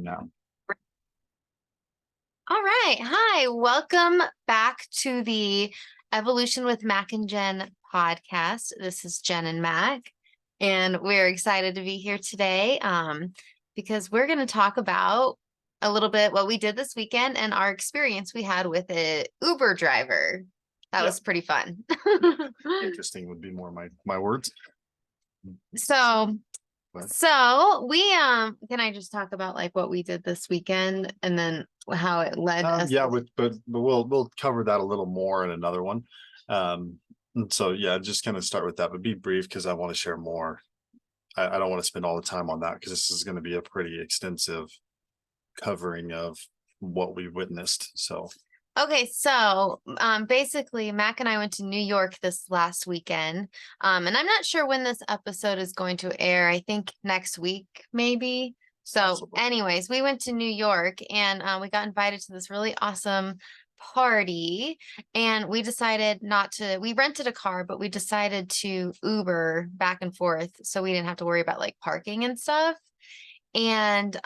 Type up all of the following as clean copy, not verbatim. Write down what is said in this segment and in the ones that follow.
now. All right. Hi. Welcome back to the Evolution with Mac and Jenn podcast. This is Jen and Mac, and we're excited to be here today because we're going to talk about a little bit what we did this weekend and our experience we had with an Uber driver. That was pretty fun. Interesting would be more my words. So we can I just talk about like what we did this weekend and then how it led us? But we'll cover that a little more in another one. And so just kind of start with that, but be brief because I want to share more. I don't want to spend all the time on that because this is going to be a pretty extensive covering of what we witnessed. So okay, so basically Mac and I went to New York this last weekend. And I'm not sure when this episode is going to air. I think next week, maybe. So possible. Anyways, we went to New York and we got invited to this really awesome party. And we decided we rented a car, but we decided to Uber back and forth so we didn't have to worry about like parking and stuff. And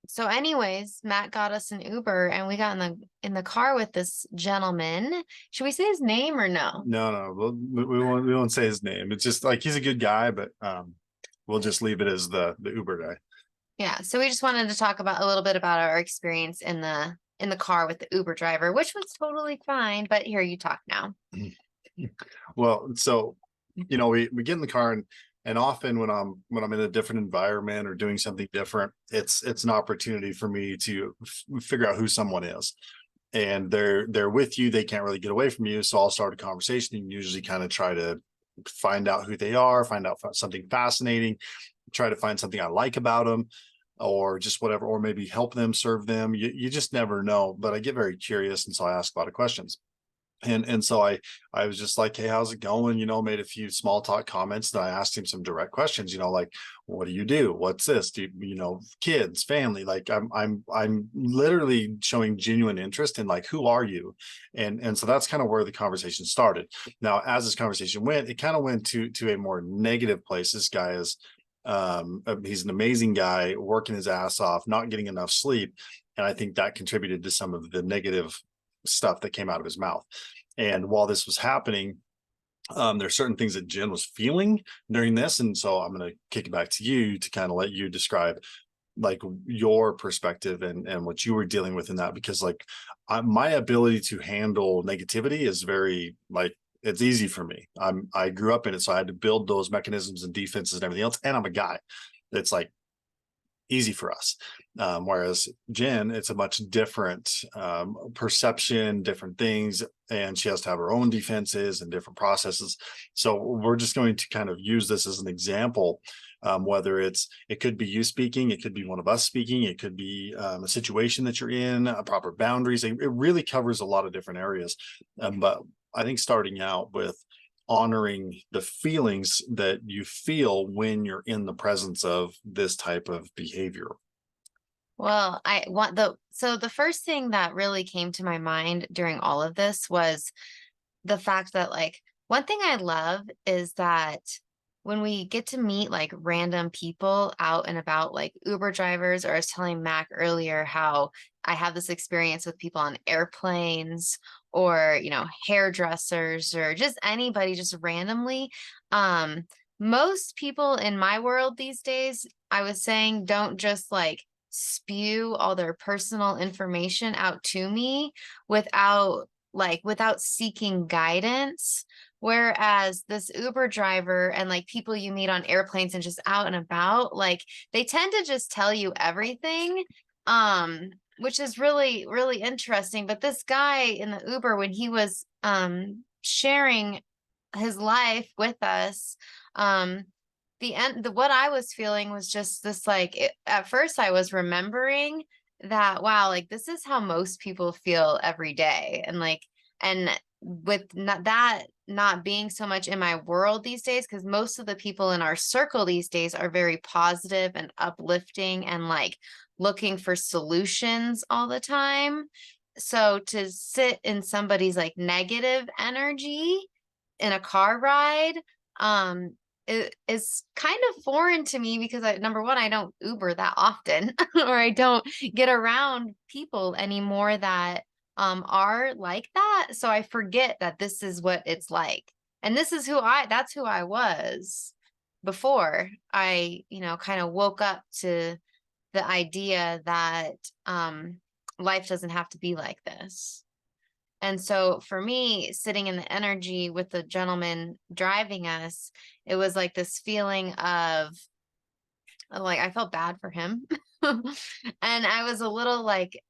so anyways, Matt got us an Uber and we got in the car with this gentleman. Should we say his name or no? No, we won't say his name. It's just like he's a good guy, but we'll just leave it as the Uber guy. Yeah, so we just wanted to talk about a little bit about our experience in the car with the Uber driver, which was totally fine, but here you talk now. Well, so we get in the car and often when I'm in a different environment or doing something different, it's an opportunity for me to figure out who someone is. And they're with you, they can't really get away from you. So I'll start a conversation and usually kind of try to find out who they are, find out something fascinating, try to find something I like about them, or just whatever, or maybe help them, serve them. You just never know. But I get very curious, and so I ask a lot of questions. And so I was just like, hey, how's it going? Made a few small talk comments. Then I asked him some direct questions, like, what do you do? What's this? Do you, kids, family? Like I'm literally showing genuine interest in like, who are you? And so that's kind of where the conversation started. Now, as this conversation went, it kind of went to a more negative place. This guy is he's an amazing guy, working his ass off, not getting enough sleep. And I think that contributed to some of the negative stuff that came out of his mouth. And while this was happening, there's certain things that Jen was feeling during this. And so I'm going to kick it back to you to kind of let you describe like your perspective and what you were dealing with in that, because like my ability to handle negativity is very like, it's easy for me. I grew up in it, so I had to build those mechanisms and defenses and everything else. And I'm a guy. It's like easy for us. Whereas Jen, it's a much different perception, different things, and she has to have her own defenses and different processes. So we're just going to kind of use this as an example, whether it could be you speaking, it could be one of us speaking, it could be a situation that you're in, proper boundaries. It really covers a lot of different areas. But I think starting out with honoring the feelings that you feel when you're in the presence of this type of behavior. Well, the first thing that really came to my mind during all of this was the fact that like one thing I love is that when we get to meet like random people out and about, like Uber drivers, or I was telling Mac earlier how I have this experience with people on airplanes or, hairdressers or just anybody just randomly. Most people in my world these days, I was saying, don't just like spew all their personal information out to me without seeking guidance. Whereas this Uber driver and like people you meet on airplanes and just out and about, like they tend to just tell you everything, which is really, really interesting. But this guy in the Uber, when he was sharing his life with us, what I was feeling was just this at first I was remembering that, wow, like this is how most people feel every day. And with not being so much in my world these days, because most of the people in our circle these days are very positive and uplifting and like looking for solutions all the time. So to sit in somebody's like negative energy in a car ride, it is kind of foreign to me because number one, I don't Uber that often, or I don't get around people anymore that are like that. So I forget that this is what it's like. And this is that's who I was before I, kind of woke up to the idea that life doesn't have to be like this. And so for me, sitting in the energy with the gentleman driving us, it was like this feeling of like I felt bad for him. And I was a little like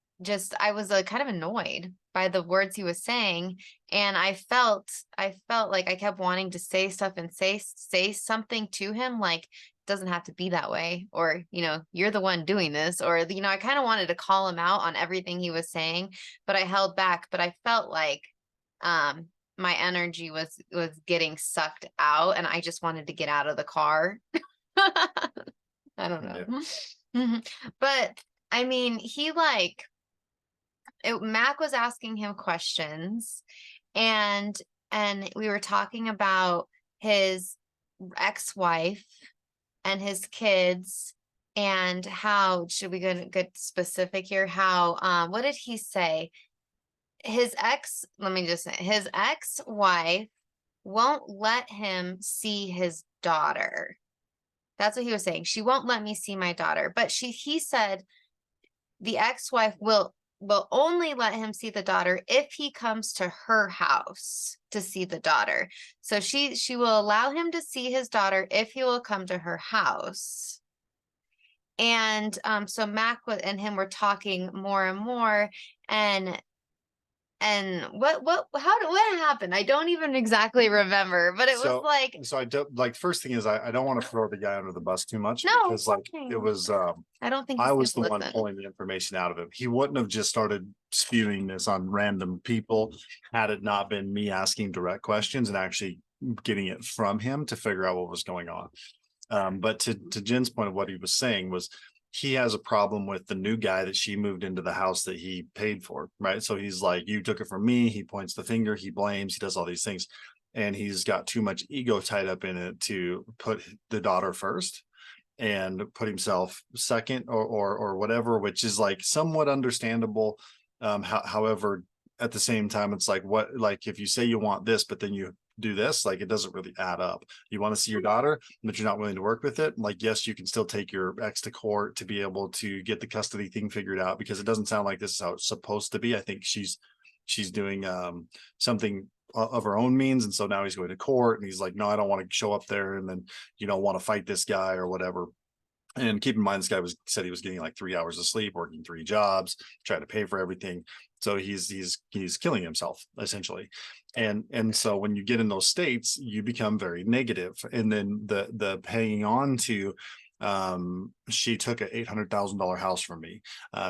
I was kind of annoyed by the words he was saying. And I felt like I kept wanting to say stuff and say something to him like doesn't have to be that way, or you're the one doing this, or I kind of wanted to call him out on everything he was saying, but I held back. But I felt like my energy was getting sucked out and I just wanted to get out of the car. I don't Yeah. know. Mhm. But I mean, Mac was asking him questions, and we were talking about his ex-wife and his kids, and how should we get specific here? How what did he say? Let me just say, his ex-wife won't let him see his daughter. That's what he was saying. She won't let me see my daughter. But he said the ex-wife will only let him see the daughter if he comes to her house to see the daughter. So she will allow him to see his daughter if he will come to her house. And so Mac and him were talking more and more, and what happened? I don't even exactly remember, but it was So, like, so I don't like, first thing is I don't want to throw the guy under the bus too much, no, because like okay. it was I don't think I he's was the gonna one listen. pulling the information out of him. He wouldn't have just started spewing this on random people had it not been me asking direct questions and actually getting it from him to figure out what was going on. But to Jen's point of what he was saying was he has a problem with the new guy that she moved into the house that he paid for, right? So he's like, you took it from me. He points the finger, he blames, he does all these things. And he's got too much ego tied up in it to put the daughter first and put himself second, or whatever, which is like somewhat understandable. However, at the same time, it's like, what, like if you say you want this, but then you do this, like it doesn't really add up. You want to see your daughter, but you're not willing to work with it. Like, yes, you can still take your ex to court to be able to get the custody thing figured out, because it doesn't sound like this is how it's supposed to be. I think she's doing something of her own means, and so now he's going to court and he's like, no, I don't want to show up there and then want to fight this guy or whatever. And keep in mind, this guy said he was getting like 3 hours of sleep, working 3 jobs, trying to pay for everything. So he's killing himself essentially. And so when you get in those states, you become very negative. And then the hanging on to, she took a $800,000 house from me.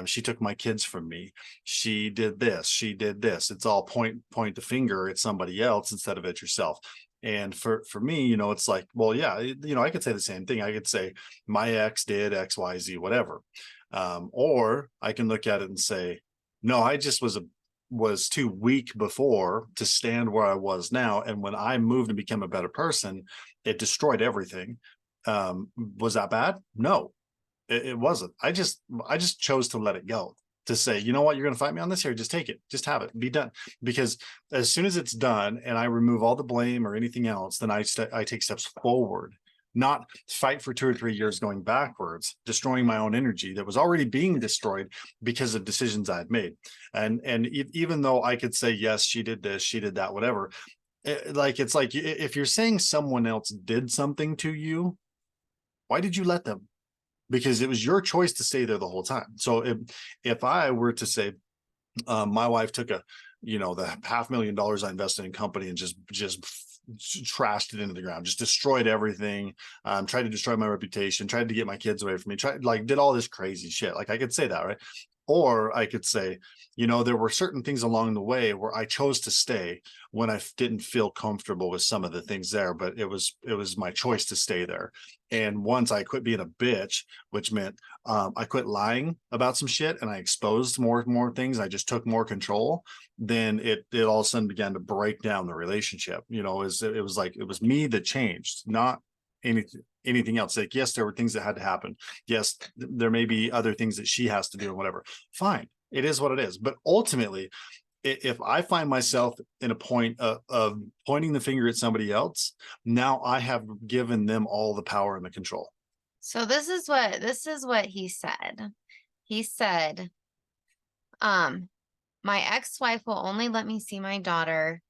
She took my kids from me. She did this. She did this. It's all point the finger at somebody else instead of at yourself. And for me, it's like, well, yeah, I could say the same thing. I could say my ex did X, Y, Z, whatever. Or I can look at it and say, no, I just was too weak before to stand where I was now. And when I moved and became a better person, it destroyed everything. Was that bad? No, it wasn't. I just chose to let it go, to say, you know what, you're going to fight me on this, here, just take it, just have it, be done. Because as soon as it's done and I remove all the blame or anything else, then I take steps forward, not fight for 2 or 3 years going backwards, destroying my own energy that was already being destroyed because of decisions I had made. And even though I could say, yes, she did this, she did that, whatever, it's like if you're saying someone else did something to you, why did you let them? Because it was your choice to stay there the whole time. So if I were to say, my wife took the $500,000 I invested in company and just trashed it into the ground, just destroyed everything, tried to destroy my reputation, tried to get my kids away from me, did all this crazy shit. Like I could say that, right? Or I could say, there were certain things along the way where I chose to stay when I didn't feel comfortable with some of the things there, but it was my choice to stay there. And once I quit being a bitch, which meant I quit lying about some shit and I exposed more things, I just took more control, then it all of a sudden began to break down the relationship. It was like, it was me that changed, not anything else. Like, yes, there were things that had to happen. Yes, there may be other things that she has to do and whatever. Fine. It is what it is. But ultimately, if I find myself in a point of pointing the finger at somebody else, now I have given them all the power and the control. So this is what he said. He said, um, my ex-wife will only let me see my daughter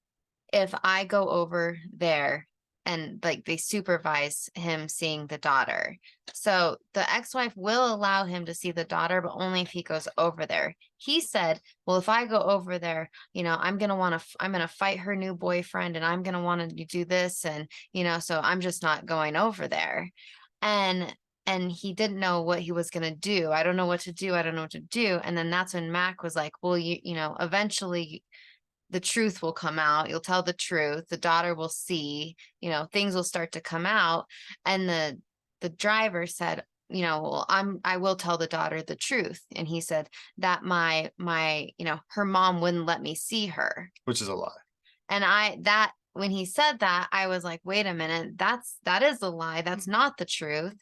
if I go over there and like they supervise him seeing the daughter. So the ex-wife will allow him to see the daughter, but only if he goes over there. He said, well, if I go over there, I'm going to I'm going to fight her new boyfriend and I'm going to want to do this. And, so I'm just not going over there. And, and he didn't know what he was going to do. I don't know what to do. I don't know what to do. And then that's when Mac was like, well, eventually the truth will come out. You'll tell the truth. The daughter will see, things will start to come out. And the driver said, well, I will tell the daughter the truth. And he said that her mom wouldn't let me see her. Which is a lie. And when he said that, I was like, wait a minute, that is a lie. That's not the truth.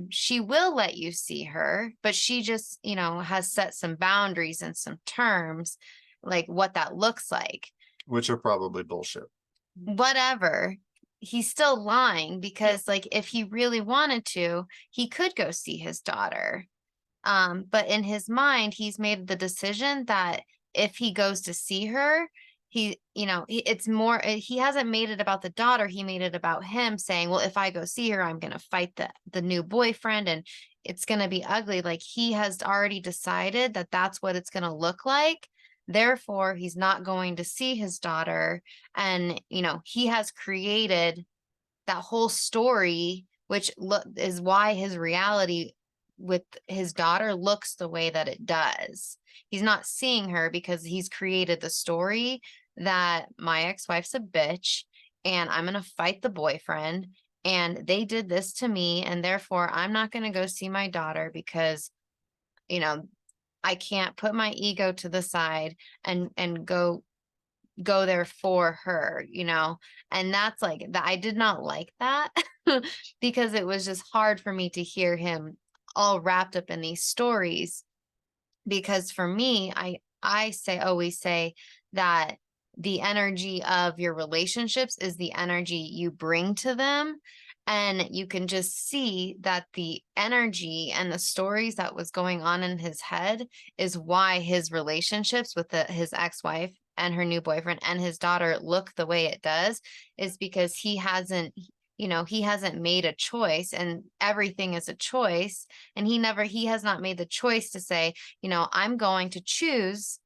She will let you see her, but she just, has set some boundaries and some terms, like what that looks like. Which are probably bullshit. Whatever. He's still lying because like if he really wanted to, he could go see his daughter. But in his mind, he's made the decision that if he goes to see her, it's more, he hasn't made it about the daughter. He made it about him saying, well, if I go see her, I'm going to fight the new boyfriend and it's going to be ugly. Like he has already decided that that's what it's going to look like. Therefore, he's not going to see his daughter. And, he has created that whole story, which is why his reality with his daughter looks the way that it does. He's not seeing her because he's created the story that my ex-wife's a bitch and I'm going to fight the boyfriend and they did this to me and therefore I'm not going to go see my daughter because, I can't put my ego to the side and go there for her, and that's like that. I did not like that because it was just hard for me to hear him all wrapped up in these stories. Because for me, always say that the energy of your relationships is the energy you bring to them. And you can just see that the energy and the stories that was going on in his head is why his relationships with his ex-wife and her new boyfriend and his daughter look the way it does, is because he hasn't made a choice, and everything is a choice. And he has not made the choice to say, I'm going to choose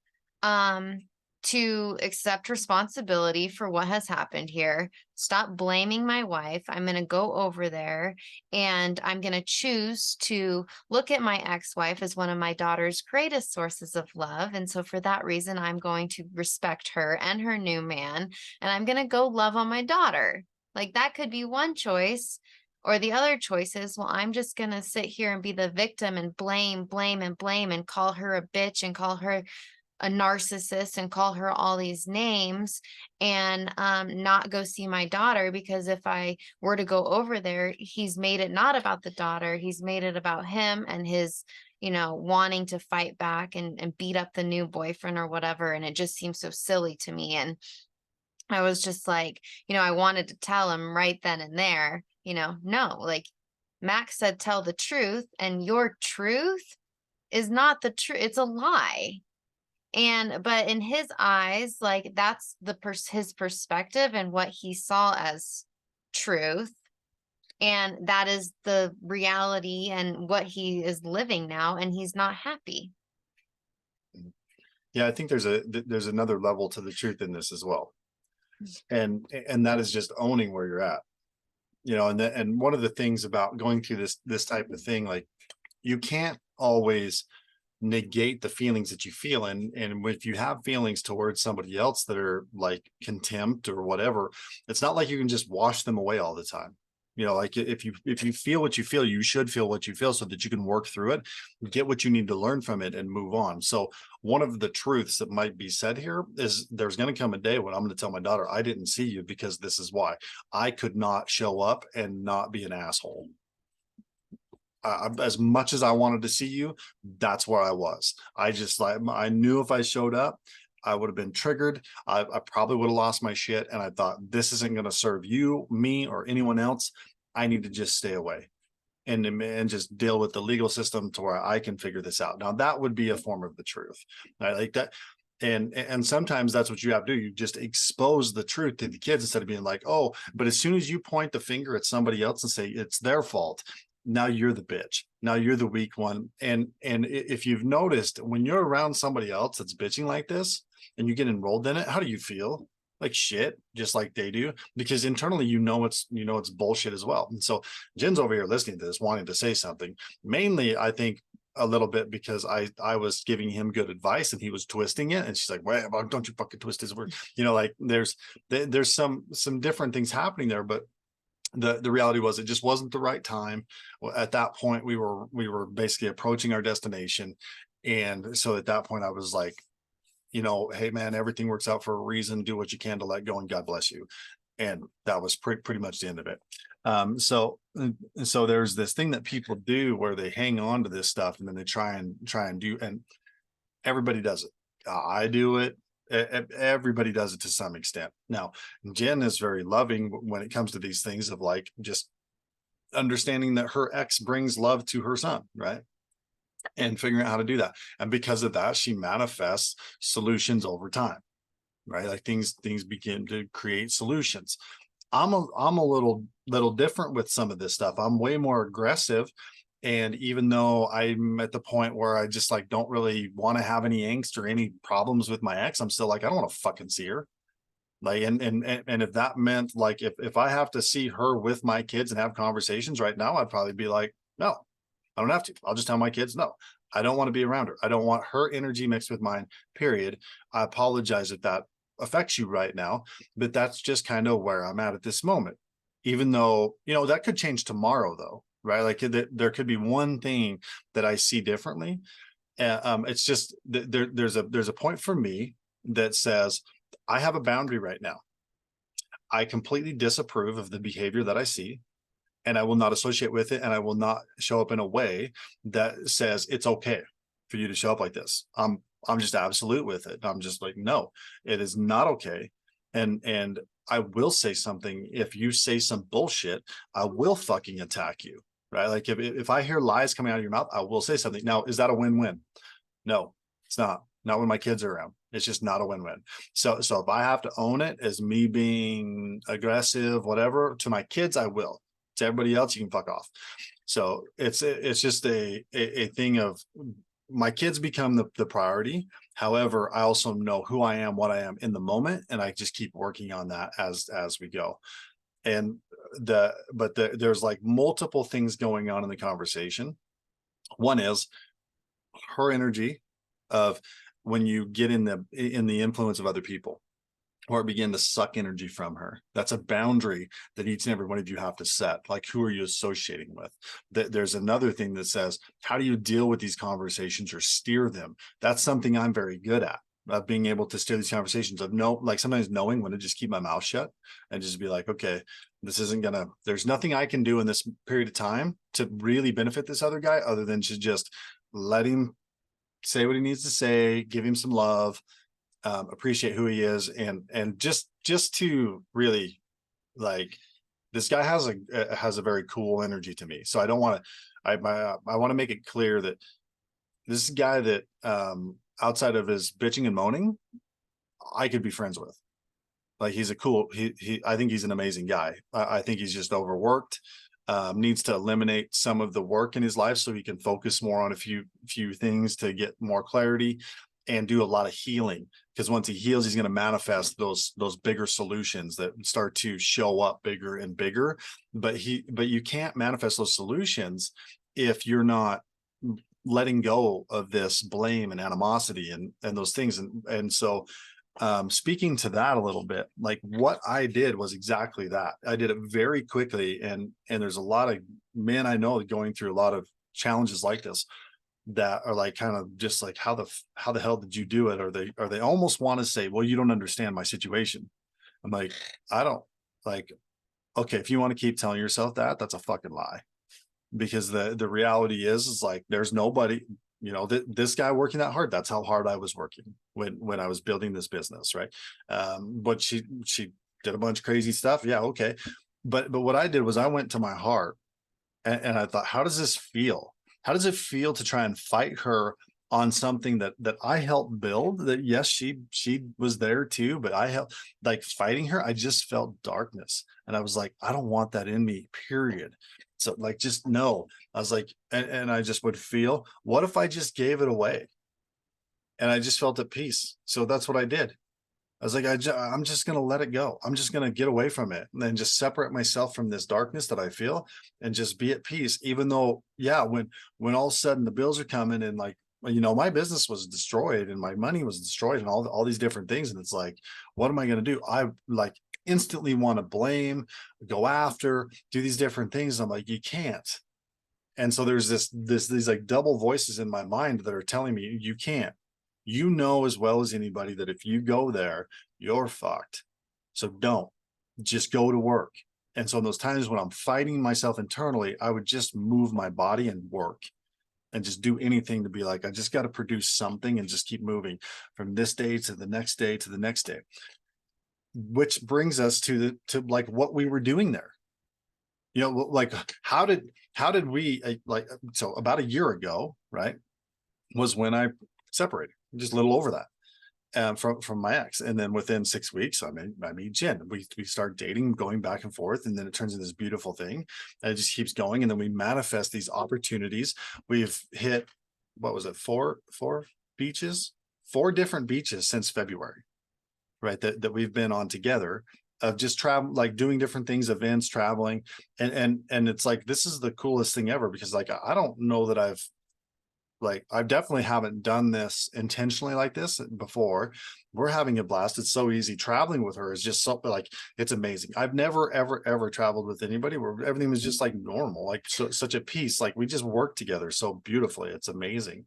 to accept responsibility for what has happened here. Stop blaming my wife. I'm going to go over there and I'm going to choose to look at my ex-wife as one of my daughter's greatest sources of love. And so for that reason, I'm going to respect her and her new man, and I'm going to go love on my daughter. Like that could be one choice. Or the other choice is, well, I'm just going to sit here and be the victim and blame and call her a bitch and call her a narcissist and call her all these names and not go see my daughter, because if I were to go over there, he's made it not about the daughter. He's made it about him and his, wanting to fight back and beat up the new boyfriend or whatever. And it just seems so silly to me. And I was just like, I wanted to tell him right then and there, no, like Max said, tell the truth, and your truth is not the truth. It's a lie. But in his eyes, like that's his perspective and what he saw as truth. And that is the reality and what he is living now. And he's not happy. Yeah, I think there's another level to the truth in this as well. And that is just owning where you're at. And one of the things about going through this type of thing, like you can't always negate the feelings that you feel, and if you have feelings towards somebody else that are like contempt or whatever, it's not like you can just wash them away all the time. You know, like if you feel what you feel, you should feel what you feel so that you can work through it, get what you need to learn from it, and move on. So one of the truths that might be said here is there's going to come a day when I'm going to tell my daughter, I didn't see you because this is why. I could not show up and not be an asshole. As much as I wanted to see you, that's where I was. I just like, I knew if I showed up, I would have been triggered. I probably would have lost my shit. And I thought, this isn't going to serve you, me, or anyone else. I need to just stay away and just deal with the legal system to where I can figure this out. Now, that would be a form of the truth. I like that. And sometimes that's what you have to do. You just expose the truth to the kids instead of being like, oh, but as soon as you point the finger at somebody else and say it's their fault, now you're the bitch. Now you're the weak one. And if you've noticed, when you're around somebody else that's bitching like this and you get enrolled in it, how do you feel? Like shit, just like they do, because internally it's bullshit as well. And so Jen's over here listening to this, wanting to say something. Mainly, I think a little bit because I was giving him good advice and he was twisting it, and she's like, "Well, don't you fucking twist his word." You know, like there's some different things happening there, but the reality was it just wasn't the right time. Well, at that point we were basically approaching our destination, and so at that point I was like, you know, hey man, everything works out for a reason. Do what you can to let go, and God bless you. And that was pretty much the end of it. So there's this thing that people do where they hang on to this stuff and then they try and do, and everybody does it. I do it. Everybody does it to some extent. Now, Jen is very loving when it comes to these things of like just understanding that her ex brings love to her son, right? And figuring out how to do that. And because of that, she manifests solutions over time, right? Like things begin to create solutions. I'm a little different with some of this stuff. I'm way more aggressive. And even though I'm at the point where I just like don't really want to have any angst or any problems with my ex, I'm still like, I don't want to fucking see her. Like, and if that meant like if I have to see her with my kids and have conversations right now, I'd probably be like, no, I don't have to. I'll just tell my kids, no, I don't want to be around her. I don't want her energy mixed with mine, period. I apologize if that affects you right now, but that's just kind of where I'm at this moment. Even though, you know, that could change tomorrow though, right? Like there could be one thing that I see differently. It's just there's a point for me that says I have a boundary right now. I completely disapprove of the behavior that I see, and I will not associate with it, and I will not show up in a way that says it's okay for you to show up like this. I'm just absolute with it. I'm just like, no, it is not okay. And I will say something. If you say some bullshit, I will fucking attack you. Right. Like if I hear lies coming out of your mouth, I will say something. Now, is that a win-win? No, it's not. Not when my kids are around. It's just not a win-win. So if I have to own it as me being aggressive, whatever, to my kids, I will. To everybody else, you can fuck off. So it's just a thing of my kids become the priority. However, I also know who I am, what I am in the moment, and I just keep working on that as we go. And there's like multiple things going on in the conversation. One is her energy of when you get in the influence of other people, or begin to suck energy from her. That's a boundary that each and every one of you have to set. Like, who are you associating with? There's another thing that says, how do you deal with these conversations or steer them? That's something I'm very good at. Being able to steer these conversations of like sometimes knowing when to just keep my mouth shut and just be like, okay, there's nothing I can do in this period of time to really benefit this other guy other than to just let him say what he needs to say, give him some love, appreciate who he is, and just to really, like, this guy has a very cool energy to me. So I don't want to, I want to make it clear that this is a guy that outside of his bitching and moaning, I could be friends with. Like, he's a cool, I think he's an amazing guy. I think he's just overworked, needs to eliminate some of the work in his life so he can focus more on a few things to get more clarity and do a lot of healing. Because once he heals, he's going to manifest those bigger solutions that start to show up bigger and bigger. But you can't manifest those solutions if you're not letting go of this blame and animosity and those things. And so speaking to that a little bit, like what I did was exactly that. I did it very quickly, and there's a lot of men I know going through a lot of challenges like this that are like kind of just like how the hell did you do it? Or they almost want to say, well, you don't understand my situation. I'm like, I don't like, okay, if you want to keep telling yourself that, that's a fucking lie. Because the reality is like there's nobody, this guy working that hard, that's how hard I was working when I was building this business, right? But she did a bunch of crazy stuff. Yeah, okay. But what I did was I went to my heart, and I thought, how does this feel? How does it feel to try and fight her on something that I helped build? That yes, she was there too, but I helped, like, fighting her. I just felt darkness, and I was like, I don't want that in me. Period. So like, just no. I was like, and I just would feel, what if I just gave it away? And I just felt at peace. So that's what I did. I was like, I'm just going to let it go. I'm just going to get away from it and then just separate myself from this darkness that I feel and just be at peace. Even though, yeah, when all of a sudden the bills are coming and like, my business was destroyed and my money was destroyed and all these different things. And it's like, what am I going to do? I like instantly want to blame, go after, do these different things. I'm like, you can't. And so there's these like double voices in my mind that are telling me you can't. You know as well as anybody that if you go there, you're fucked. So don't. Just go to work. And so in those times when I'm fighting myself internally, I would just move my body and work and just do anything to be like, I just got to produce something and just keep moving from this day to the next day to the next day. Which brings us to like what we were doing there. Like how did we like, so about a year ago, right, was when I separated, just a little over that, from my ex. And then within 6 weeks, I meet Jen. We start dating, going back and forth, and then it turns into this beautiful thing. And it just keeps going. And then we manifest these opportunities. We've hit, what was it, four beaches, four different beaches since February, right? That we've been on together, of just travel, like doing different things, events, traveling. And it's like, this is the coolest thing ever, because like, I don't know that I definitely haven't done this intentionally like this before. We're having a blast. It's so easy. Traveling with her is just so like, it's amazing. I've never, ever traveled with anybody where everything was just like normal, like such a peace. Like we just work together so beautifully. It's amazing.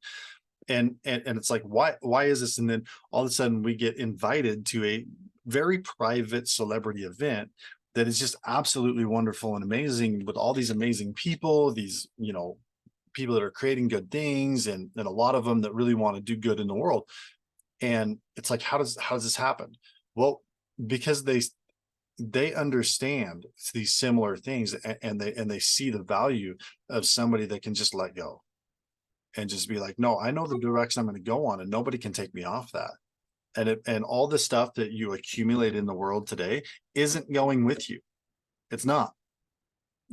And it's like, why is this? And then all of a sudden we get invited to a very private celebrity event that is just absolutely wonderful and amazing, with all these amazing people, these, people that are creating good things, and a lot of them that really want to do good in the world. And it's like, how does this happen? Well, because they understand these similar things, and they see the value of somebody that can just let go and just be like, no, I know the direction I'm going to go on, and nobody can take me off that. And all the stuff that you accumulate in the world today isn't going with you. It's not.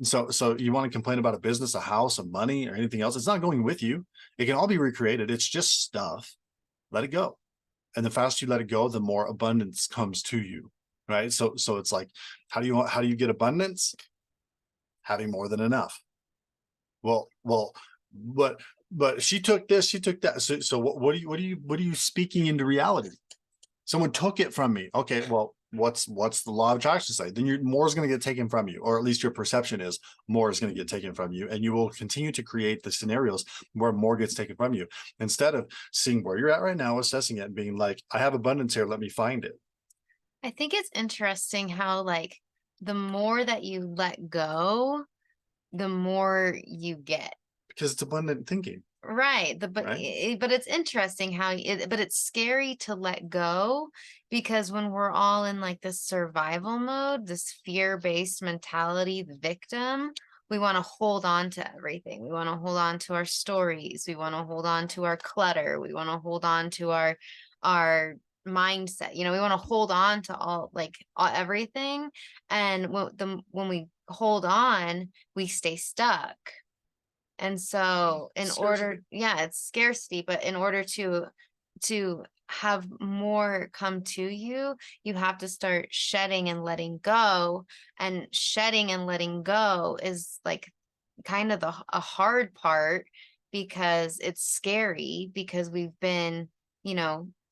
So you want to complain about a business, a house, a money, or anything else? It's not going with you. It can all be recreated. It's just stuff. Let it go. And the faster you let it go, the more abundance comes to you. Right. So it's like, how do you get abundance? Having more than enough. Well, but she took this, she took that. So what are you speaking into reality? Someone took it from me. Okay, well, what's the law of attraction say? Then more is going to get taken from you, or at least your perception is more is going to get taken from you, and you will continue to create the scenarios where more gets taken from you, instead of seeing where you're at right now, assessing it, and being like, I have abundance here, let me find it. I think it's interesting how, like, the more that you let go, the more you get. Because it's abundant thinking. Right. Right. But it's interesting how but it's scary to let go, because when we're all in like this survival mode, this fear-based mentality, the victim, we want to hold on to everything. We want to hold on to our stories. We want to hold on to our clutter. We want to hold on to our mindset. We want to hold on to everything. And when we hold on, we stay stuck. And so yeah, it's scarcity, but in order to have more come to you, you have to start shedding and letting go. And shedding and letting go is like kind of a hard part, because it's scary, because we've been,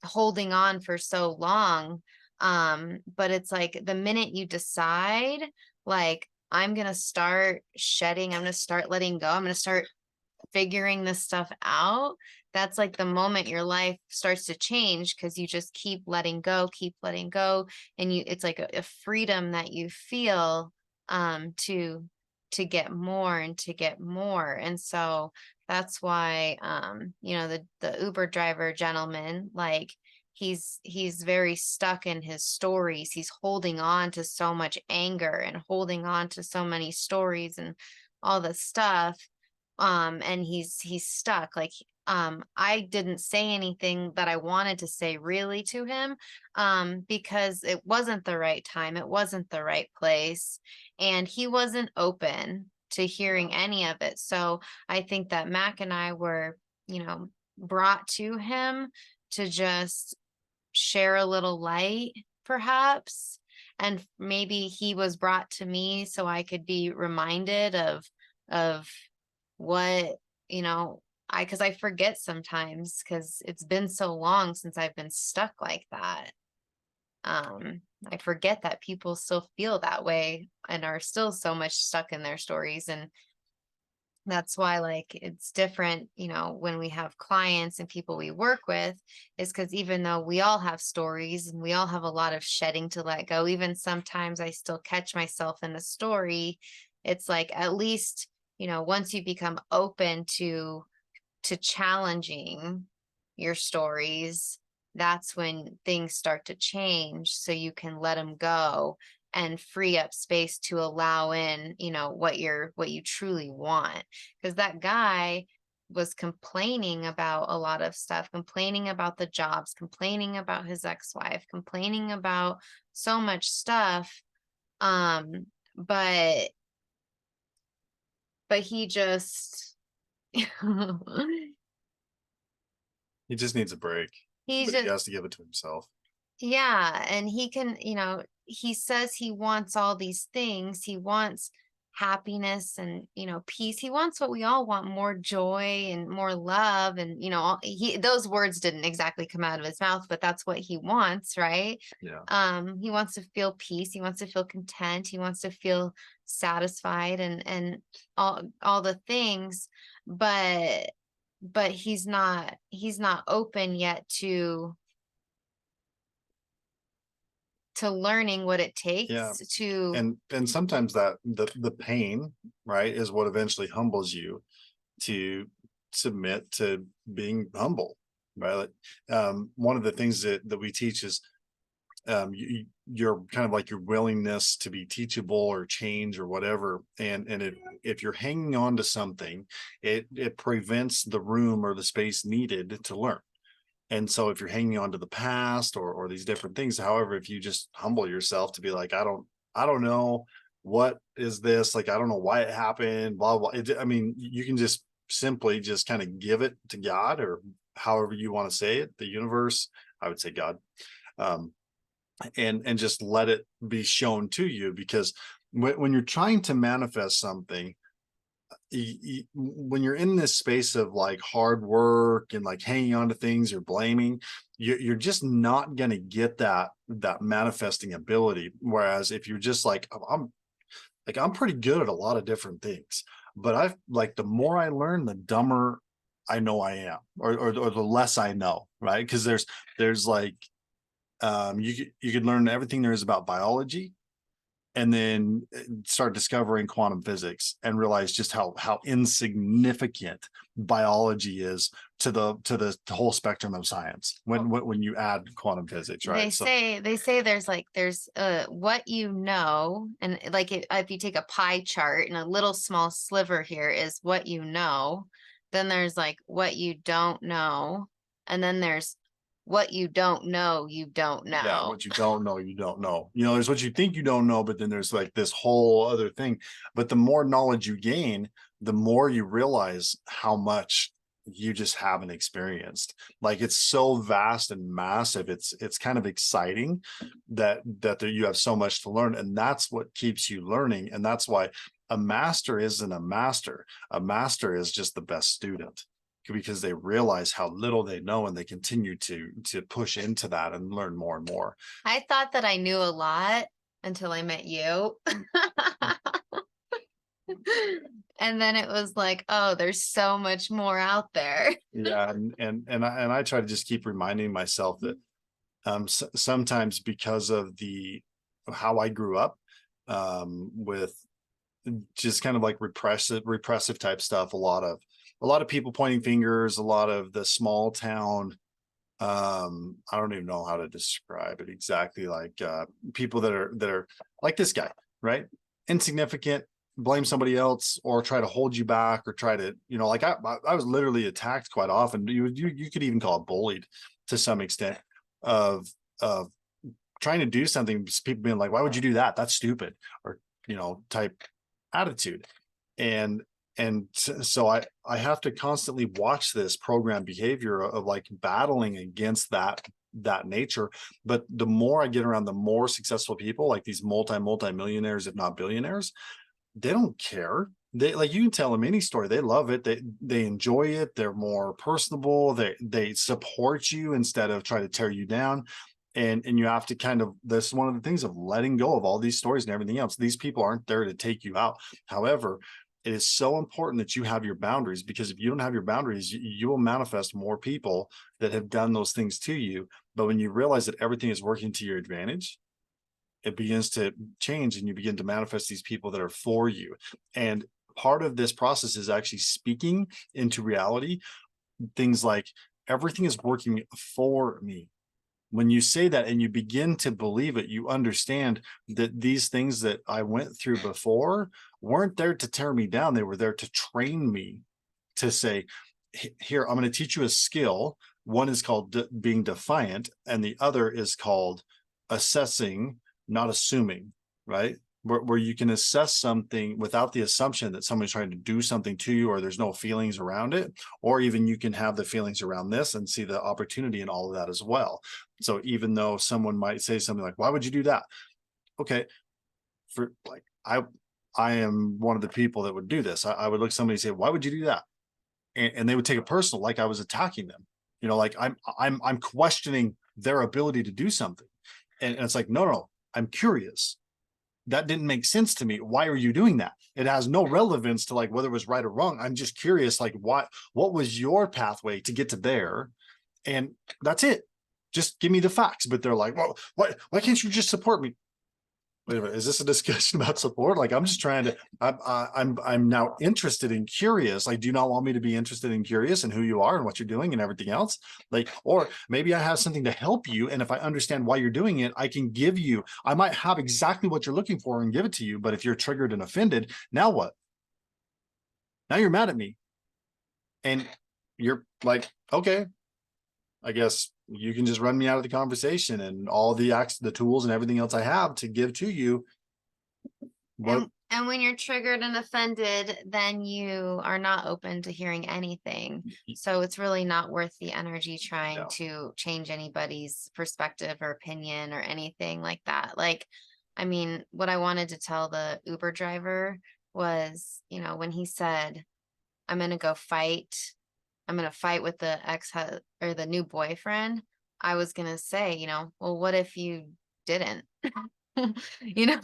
holding on for so long. But it's like the minute you decide, like, I'm gonna start shedding, I'm gonna start letting go, I'm gonna start figuring this stuff out, that's like the moment your life starts to change, because you just keep letting go, and it's like a freedom that you feel, to get more and to get more. And so that's why, the Uber driver gentleman, like, he's very stuck in his stories. He's holding on to so much anger and holding on to so many stories and all the stuff. And he's stuck. Like, I didn't say anything that I wanted to say really to him, because it wasn't the right time, it wasn't the right place, and he wasn't open to hearing any of it. So I think that Mac and I were, brought to him to just share a little light, perhaps. And maybe he was brought to me so I could be reminded of what, because I forget sometimes, because it's been so long since I've been stuck like that. I forget that people still feel that way and are still so much stuck in their stories. And that's why, like, it's different, when we have clients and people we work with, is because even though we all have stories and we all have a lot of shedding to let go, even sometimes I still catch myself in a story. It's like, at least, once you become open to challenging your stories, that's when things start to change, so you can let them go and free up space to allow in, what you truly want. Because that guy was complaining about a lot of stuff, complaining about the jobs, complaining about his ex-wife, complaining about so much stuff. um but he just He just needs a break, he but he just has to give it to himself. Yeah, and he can, he says he wants all these things. He wants happiness and, peace. He wants what we all want, more joy and more love. And, those words didn't exactly come out of his mouth, but that's what he wants, right? Yeah. He wants to feel peace. He wants to feel content. He wants to feel satisfied and all the things, but he's not open yet to learning what it Yeah. takes to. And sometimes that the pain, right, is what eventually humbles you to submit to being humble, right? Like, one of the things that we teach is, you're kind of like your willingness to be teachable or change or whatever. And if you're hanging on to something, it prevents the room or the space needed to learn. And so if you're hanging on to the past or these different things, however, if you just humble yourself to be like, I don't know what is this, like, I don't know why it happened, blah blah. I mean, you can just simply just kind of give it to God, or however you want to say it, the universe. I would say God. um and just let it be shown to you, because when you're trying to manifest something, when you're in this space of like hard work and like hanging on to things or blaming, you're just not going to get that manifesting ability. Whereas if you're just like, I'm pretty good at a lot of different things, but I've like, the more I learn, the dumber I know I am, or the less I know, right? Because there's like, you could learn everything there is about biology, and then start discovering quantum physics and realize just how insignificant biology is to the whole spectrum of science when you add quantum physics, They right? So say they say there's what and like, if you take a pie chart and a little small sliver here is what you know, then there's like what you don't know, and then there's what you don't know you don't yeah, know. what you don't know, you don't know. There's what you think you don't know, but then there's like this whole other thing. But the more knowledge you gain, the more you realize how much you just haven't experienced. Like, it's so vast and massive. It's kind of exciting that you have so much to learn, and that's what keeps you learning. And that's why a master isn't a master. A master is just the best student, because they realize how little they know and they continue to push into that and learn more and more. I thought that I knew a lot until I met you. And then it was like, oh, there's so much more out there. Yeah, and I try to just keep reminding myself that sometimes because of the how I grew up, with just kind of like repressive type stuff, a lot of people pointing fingers, a lot of the small town, I don't even know how to describe it exactly, like people that are like this guy, right? Insignificant, blame somebody else or try to hold you back or try to, like I was literally attacked quite often. You could even call it bullied to some extent, of trying to do something, people being like, why would you do that, that's stupid, or type attitude. And so I have to constantly watch this program behavior of like battling against that nature. But the more I get around the more successful people, like these multi millionaires, if not billionaires, they don't care. They, like, you can tell them any story, they love it, they enjoy it, they're more personable, they support you instead of try to tear you down. And you have to kind of, that's one of the things of letting go of all these stories and everything else. These people aren't there to take you out. However, it is so important that you have your boundaries, because if you don't have your boundaries, you will manifest more people that have done those things to you. But when you realize that everything is working to your advantage, it begins to change and you begin to manifest these people that are for you. And part of this process is actually speaking into reality things like, everything is working for me. When you say that and you begin to believe it, you understand that these things that I went through before weren't there to tear me down. They were there to train me, to say, here, I'm going to teach you a skill. One is called being defiant, and the other is called assessing, not assuming, right? Where you can assess something without the assumption that somebody's trying to do something to you or there's no feelings around it, or even you can have the feelings around this and see the opportunity in all of that as well. So even though someone might say something like, why would you do that? Okay, for like, I am one of the people that would do this. I would look at somebody and say, why would you do that? And they would take it personal, like I was attacking them. Like I'm questioning their ability to do something. And it's like, no, I'm curious. That didn't make sense to me. Why are you doing that? It has no relevance to like whether it was right or wrong. I'm just curious, like, what was your pathway to get to there? And that's it. Just give me the facts. But they're like, well, why can't you just support me? Wait a minute, is this a discussion about support? Like, I'm just trying to, I'm now interested and curious. Like, do you not want me to be interested and curious in who you are and what you're doing and everything else? Like, or maybe I have something to help you. And if I understand why you're doing it, I can give you, I might have exactly what you're looking for and give it to you. But if you're triggered and offended, now what? Now you're mad at me. And you're like, okay, I guess you can just run me out of the conversation, and all the tools and everything else I have to give to you. But And when you're triggered and offended, then you are not open to hearing anything. So it's really not worth the energy trying no, to change anybody's perspective or opinion or anything like that. Like, I mean, what I wanted to tell the Uber driver was, when he said, I'm going to go fight, I'm going to fight with the or the new boyfriend, I was going to say, well, what if you didn't? you know,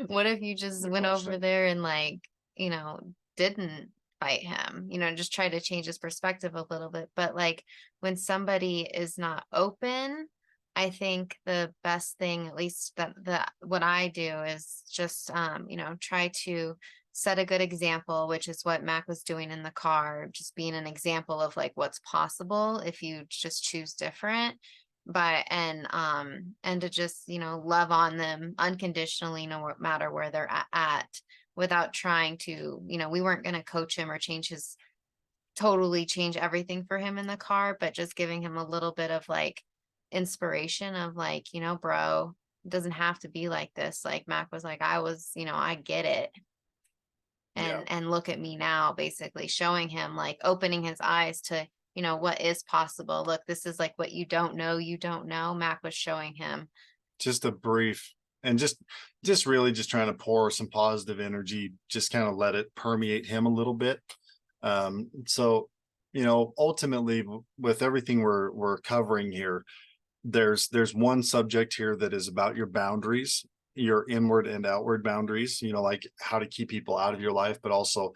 what if you just went over there and like, you know, didn't fight him, just try to change his perspective a little bit. But like when somebody is not open, I think the best thing, at least that what I do is just try to set a good example, which is what Mac was doing in the car, just being an example of like what's possible if you just choose different. But and to just love on them unconditionally, no matter where they're at, without trying to, we weren't going to coach him or totally change everything for him in the car, but just giving him a little bit of like inspiration of like, bro, it doesn't have to be like this. Like Mac was like, I get it. yeah. And look at me now, basically showing him, like opening his eyes to, what is possible. Look, this is like what you don't know. Mac was showing him. Just a brief, and just really just trying to pour some positive energy, just kind of let it permeate him a little bit. So ultimately with everything we're covering here, there's one subject here that is about your boundaries, your inward and outward boundaries, like how to keep people out of your life, but also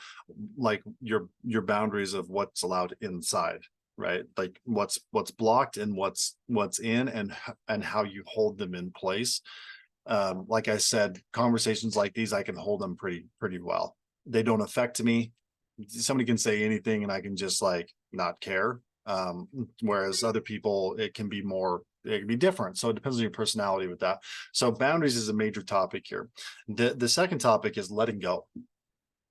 like your boundaries of what's allowed inside, right? Like what's blocked and what's in, and how you hold them in place. Like I said, conversations like these, I can hold them pretty well. They don't affect me. Somebody can say anything and I can just like not care. Whereas other people, it can be different. So it depends on your personality with that. So boundaries is a major topic here. The second topic is letting go.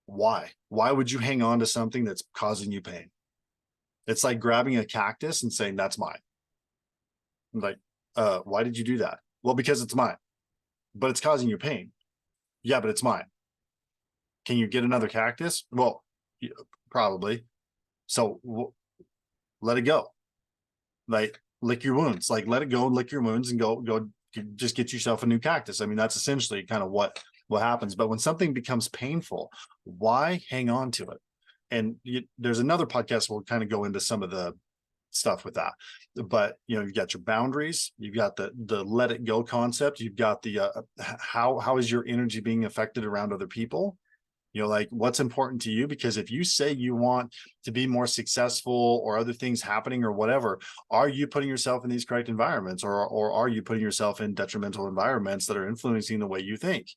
Why would you hang on to something that's causing you pain? It's like grabbing a cactus and saying that's mine. Like, why did you do that? Well, because it's mine, but it's causing you pain. Yeah, but it's mine. Can you get another cactus? Well, probably. So let it go. Like lick your wounds. Like let it go and lick your wounds and go. Just get yourself a new cactus. I mean, that's essentially kind of what happens. But when something becomes painful, why hang on to it? And there's another podcast we'll kind of go into some of the stuff with that. But you've got your boundaries, you've got the let it go concept, you've got the how is your energy being affected around other people, like what's important to you, because if you say you want to be more successful or other things happening or whatever, are you putting yourself in these correct environments, or are you putting yourself in detrimental environments that are influencing the way you think?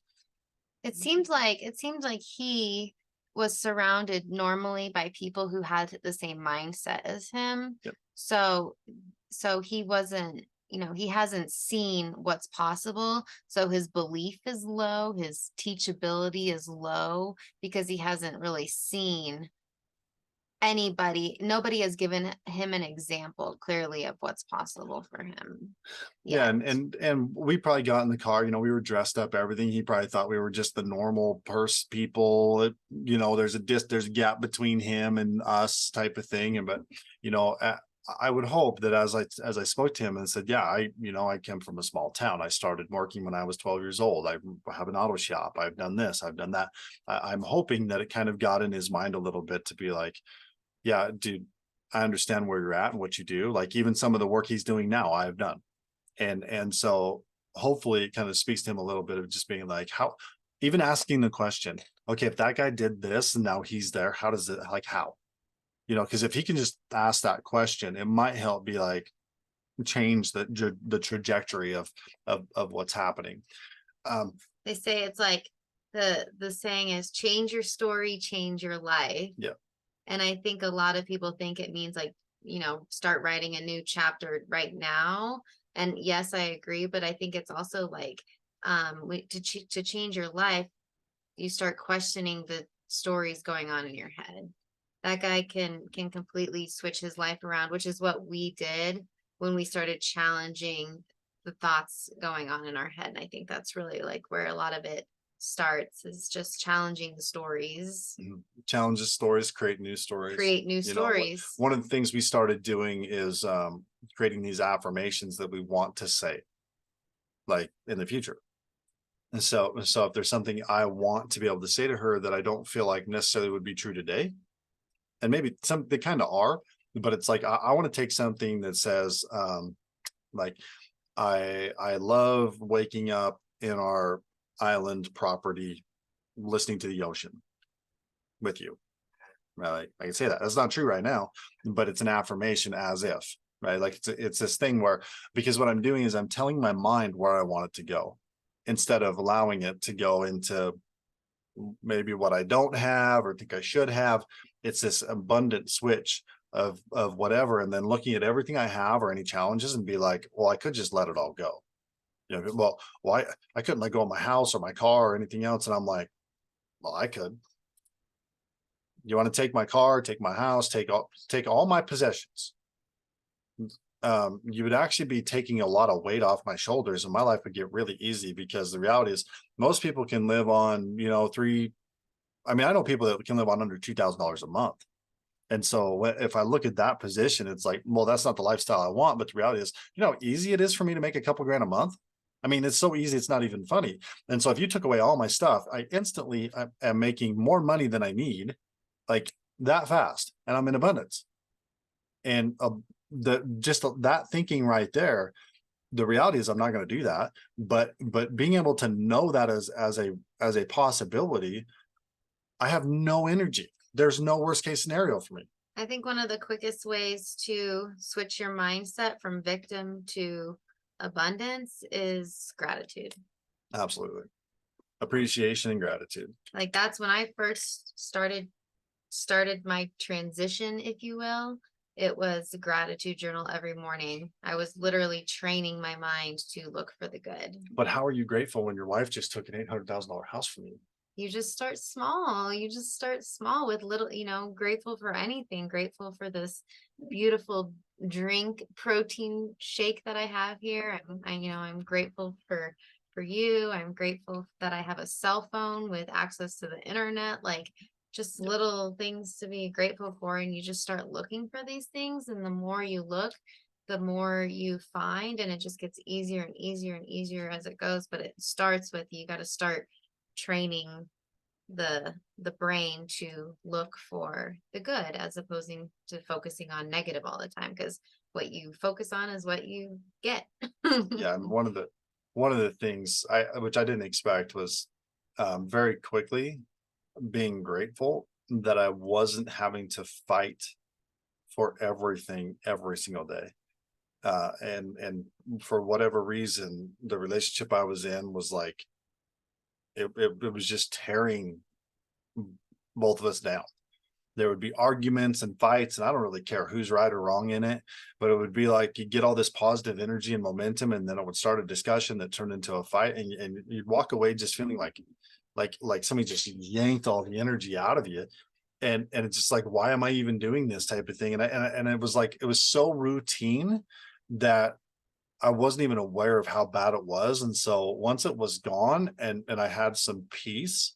It seemed like he was surrounded normally by people who had the same mindset as him. Yep. So he wasn't, he hasn't seen what's possible. So his belief is low, his teachability is low because he hasn't really seen nobody has given him an example clearly of what's possible for him. Yeah, Yet. and we probably got in the car, we were dressed up, everything. He probably thought we were just the normal people. There's a gap between him and us type of thing. And but I would hope that as I spoke to him and said, yeah, I came from a small town. I started working when I was 12 years old. I have an auto shop. I've done this. I've done that. I'm hoping that it kind of got in his mind a little bit to be like, yeah, dude, I understand where you're at and what you do. Like even some of the work he's doing now, I've done. And so hopefully it kind of speaks to him a little bit of just being like, how, even asking the question, okay, if that guy did this and now he's there, how does it, like, how, because if he can just ask that question, it might help be like change the trajectory of what's happening. They say it's like the saying is change your story, change your life. Yeah. And I think a lot of people think it means like, start writing a new chapter right now. And yes, I agree, but I think it's also like to change your life, you start questioning the stories going on in your head. That guy can completely switch his life around, which is what we did when we started challenging the thoughts going on in our head. And I think that's really like where a lot of it starts, is just challenging the stories. Challenges stories, create new stories. One of the things we started doing is creating these affirmations that we want to say like in the future. And so if there's something I want to be able to say to her that I don't feel like necessarily would be true today, and maybe some they kind of are, but it's like I want to take something that says like I love waking up in our island property listening to the ocean with you. Right, I can say that. That's not true right now, but it's an affirmation as if, right? Like it's this thing where, because what I'm doing is I'm telling my mind where I want it to go instead of allowing it to go into maybe what I don't have or think I should have. It's this abundant switch of whatever, and then looking at everything I have or any challenges and be like, well, I could just let it all go. Well, I couldn't let go of my house or my car or anything else. And I'm like, well, I could. You want to take my car, take my house, take all my possessions. You would actually be taking a lot of weight off my shoulders, and my life would get really easy, because the reality is most people can live on, I know people that can live on under $2,000 a month. And so if I look at that position, it's like, well, that's not the lifestyle I want. But the reality is, how easy it is for me to make a couple grand a month. I mean, it's so easy, it's not even funny. And so if you took away all my stuff, I instantly am making more money than I need, like that fast, and I'm in abundance. And that thinking right there, the reality is I'm not going to do that. But being able to know that as a possibility, I have no energy. There's no worst case scenario for me. I think one of the quickest ways to switch your mindset from victim to abundance is gratitude. Absolutely. Appreciation and gratitude. Like that's when I first started my transition, if you will. It was a gratitude journal every morning. I was literally training my mind to look for the good. But how are you grateful when your wife just took an $800,000 house from you? You just start small. You just start small with little, grateful for anything, grateful for this beautiful drink protein shake that I have here. I'm grateful for you. I'm grateful that I have a cell phone with access to the internet, like just little things to be grateful for. And you just start looking for these things. And the more you look, the more you find, and it just gets easier and easier and easier as it goes. But it starts with, you got to start training the brain to look for the good as opposing to focusing on negative all the time, because what you focus on is what you get. Yeah, and one of the things which I didn't expect was very quickly being grateful that I wasn't having to fight for everything every single day. And for whatever reason, the relationship I was in was like it was just tearing both of us down. There would be arguments and fights, and I don't really care who's right or wrong in it, but it would be like you get all this positive energy and momentum, and then it would start a discussion that turned into a fight, and you'd walk away just feeling like somebody just yanked all the energy out of you. And it's just like, why am I even doing this type of thing? And it was like, it was so routine that I wasn't even aware of how bad it was. And so once it was gone and I had some peace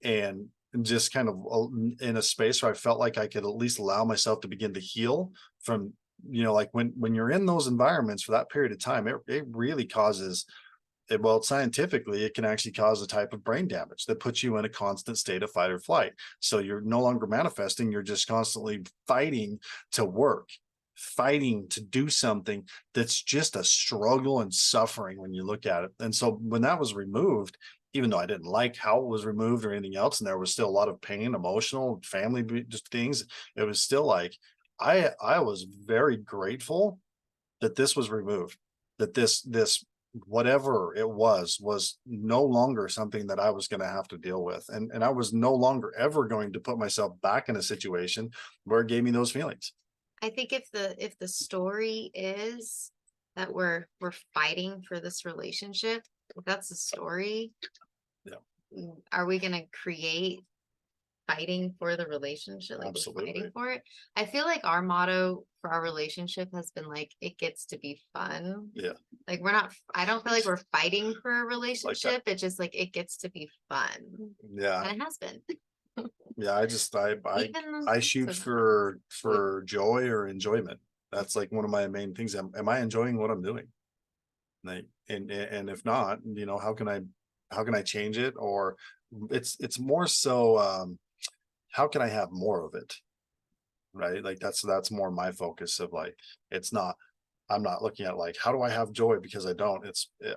and just kind of in a space where I felt like I could at least allow myself to begin to heal from, like when you're in those environments for that period of time, it really causes it, well, scientifically, it can actually cause a type of brain damage that puts you in a constant state of fight or flight. So you're no longer manifesting, you're just constantly fighting to work, fighting to do something that's just a struggle and suffering when you look at it. And so when that was removed, even though I didn't like how it was removed or anything else, and there was still a lot of pain, emotional, family just things, it was still like I was very grateful that this was removed, that this whatever it was no longer something that I was going to have to deal with. And I was no longer ever going to put myself back in a situation where it gave me those feelings. I think if the story is that we're fighting for this relationship, if that's the story, Yeah, are we going to create fighting for the relationship, like we're absolutely. fighting for it? I feel like our motto for our relationship has been like, it gets to be fun. Yeah, Like I don't feel like we're fighting for a relationship. It's just like it gets to be fun. yeah, And it has been. yeah. Even those I things shoot have for joy or enjoyment. That's like one of my main things. Am I enjoying what I'm doing? Like, and if not, how can I change it? Or it's more so how can I have more of it? Right. Like that's more my focus of like, it's not, I'm not looking at like, how do I have joy? Because I don't.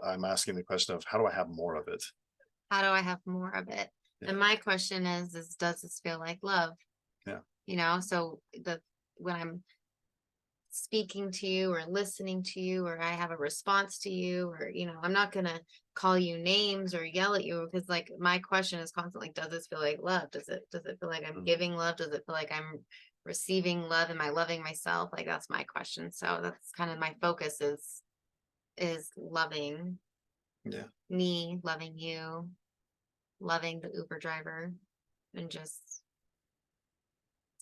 I'm asking the question of how do I have more of it? how do I have more of it? Yeah. And my question is does this feel like love? Yeah. So when I'm speaking to you or listening to you, or I have a response to you, or I'm not gonna call you names or yell at you, because like my question is constantly, does this feel like love? Does it feel like I'm giving love? Does it feel like I'm receiving love? Am I loving myself? Like that's my question. So that's kind of my focus is loving Yeah. me, loving you, loving the Uber driver, and just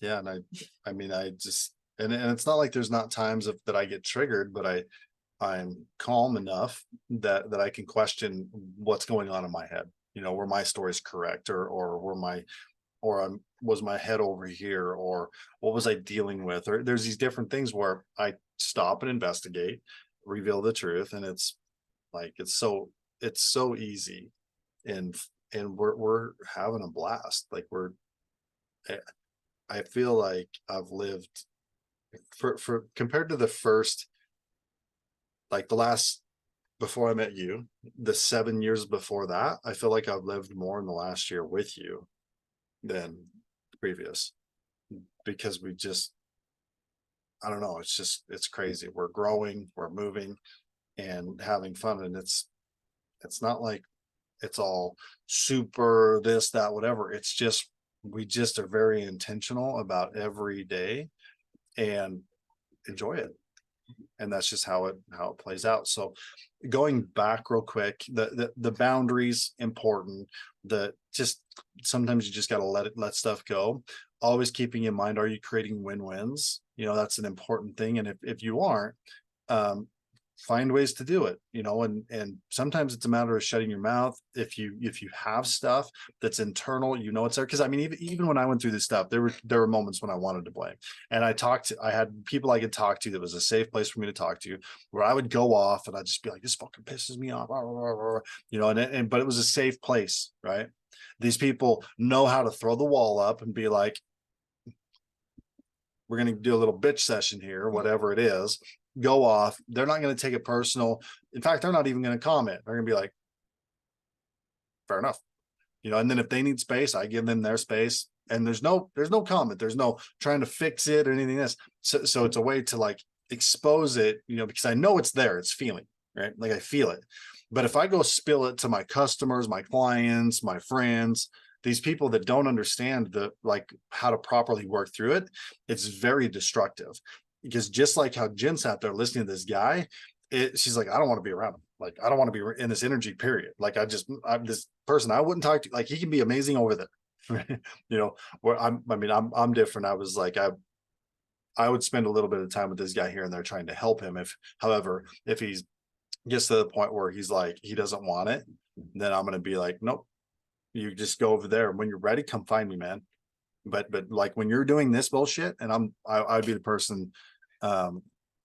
Yeah. And I mean, I just, and it's not like there's not times that I get triggered, but I'm calm enough that I can question what's going on in my head, were my stories correct, or was my head over here, or what was I dealing with? Or there's these different things where I stop and investigate, reveal the truth. And it's like, it's so easy. And we're having a blast. Like I feel like I've lived For compared to the first, like the last, before I met you, the 7 years before that, I feel like I've lived more in the last year with you than previous, because we just, I don't know, it's just, it's crazy. We're growing, we're moving and having fun. And it's not like it's all super this, that, whatever. It's just, we just are very intentional about every day and enjoy it. And that's just how it plays out. So going back real quick, the boundaries important, the just, sometimes you just got to let stuff go. Always keeping in mind, are you creating win-wins? That's an important thing. And if you aren't, um find ways to do it, and sometimes it's a matter of shutting your mouth. If you have stuff that's internal, it's there. Because I mean, even when I went through this stuff, there were moments when I wanted to blame. And I had people I could talk to, that was a safe place for me to talk to, where I would go off and I'd just be like, this fucking pisses me off, but it was a safe place, right? These people know how to throw the wall up and be like, we're going to do a little bitch session here, whatever it is, go off. They're not going to take it personal. In fact, they're not even going to comment. They're going to be like, fair enough. And then if they need space, I give them their space, and there's no comment. There's no trying to fix it or anything else. So it's a way to like expose it, because I know it's there, it's feeling, right? Like I feel it. But if I go spill it to my customers, my clients, my friends, these people that don't understand how to properly work through it, it's very destructive. Because just like how Jen sat there listening to this guy, she's like, I don't want to be around him. Like, I don't want to be in this energy, period. Like, I'm this person I wouldn't talk to. Like, he can be amazing over there. Where I'm different. I was like, I would spend a little bit of time with this guy here and there trying to help him. However, if he's gets to the point where he's like, he doesn't want it, then I'm going to be like, nope, you just go over there. When you're ready, come find me, man. But like when you're doing this bullshit, and I'd be the person,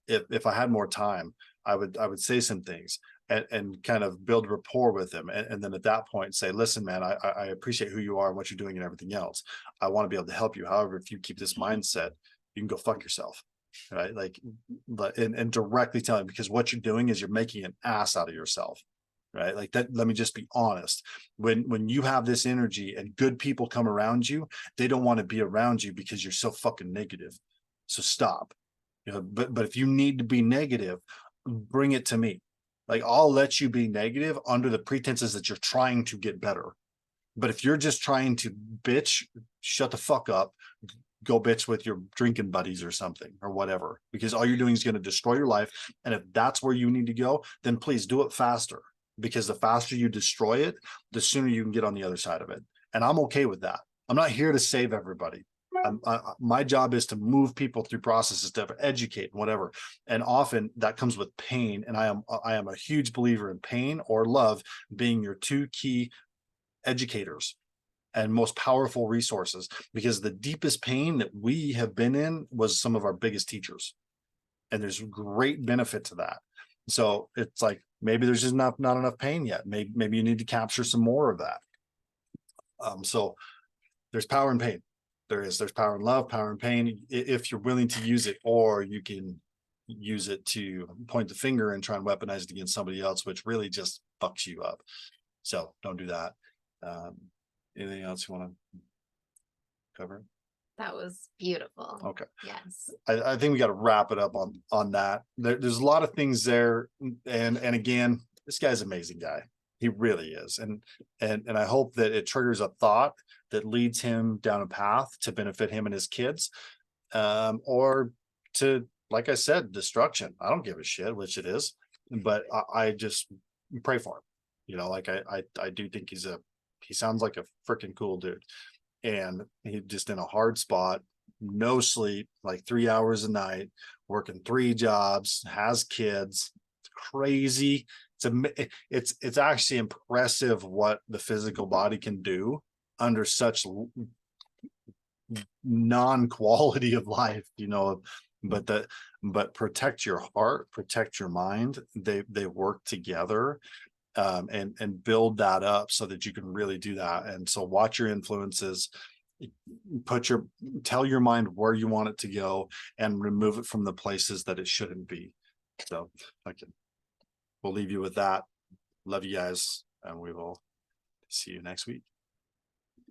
if I had more time, I would say some things and kind of build rapport with them. And then at that point say, listen, man, I appreciate who you are and what you're doing and everything else. I want to be able to help you. However, if you keep this mindset, you can go fuck yourself. Right. Like, and directly tell him, because what you're doing is you're making an ass out of yourself. Right. Like that. Let me just be honest. When you have this energy and good people come around you, they don't want to be around you because you're so fucking negative. So stop. But if you need to be negative, bring it to me. Like, I'll let you be negative under the pretenses that you're trying to get better. But if you're just trying to bitch, shut the fuck up, go bitch with your drinking buddies or something or whatever, because all you're doing is going to destroy your life. And if that's where you need to go, then please do it faster, because the faster you destroy it, the sooner you can get on the other side of it. And I'm okay with that. I'm not here to save everybody. My job is to move people through processes, to educate and whatever. And often that comes with pain. And I am a huge believer in pain or love being your two key educators and most powerful resources, because the deepest pain that we have been in was some of our biggest teachers. And there's great benefit to that. So it's like, maybe there's just not enough pain yet. Maybe you need to capture some more of that. So there's power in pain. There's power in love, power in pain, if you're willing to use it, or you can use it to point the finger and try and weaponize it against somebody else, which really just fucks you up. So don't do that. Anything else you want to cover? That was beautiful. Okay. Yes. I think we got to wrap it up on that. There's a lot of things there. And again, this guy's an amazing guy. He really is. And I hope that it triggers a thought that leads him down a path to benefit him and his kids, or to, like I said, destruction. I don't give a shit, which it is, but I just pray for him. Like I do think he sounds like a freaking cool dude, and he just in a hard spot, no sleep, like 3 hours a night, working 3 jobs, has kids. It's crazy. It's actually impressive what the physical body can do under such non-quality of life, but protect your heart, protect your mind. They work together, and build that up so that you can really do that. And so watch your influences, tell your mind where you want it to go and remove it from the places that it shouldn't be. So we'll leave you with that. Love you guys, and we will see you next week.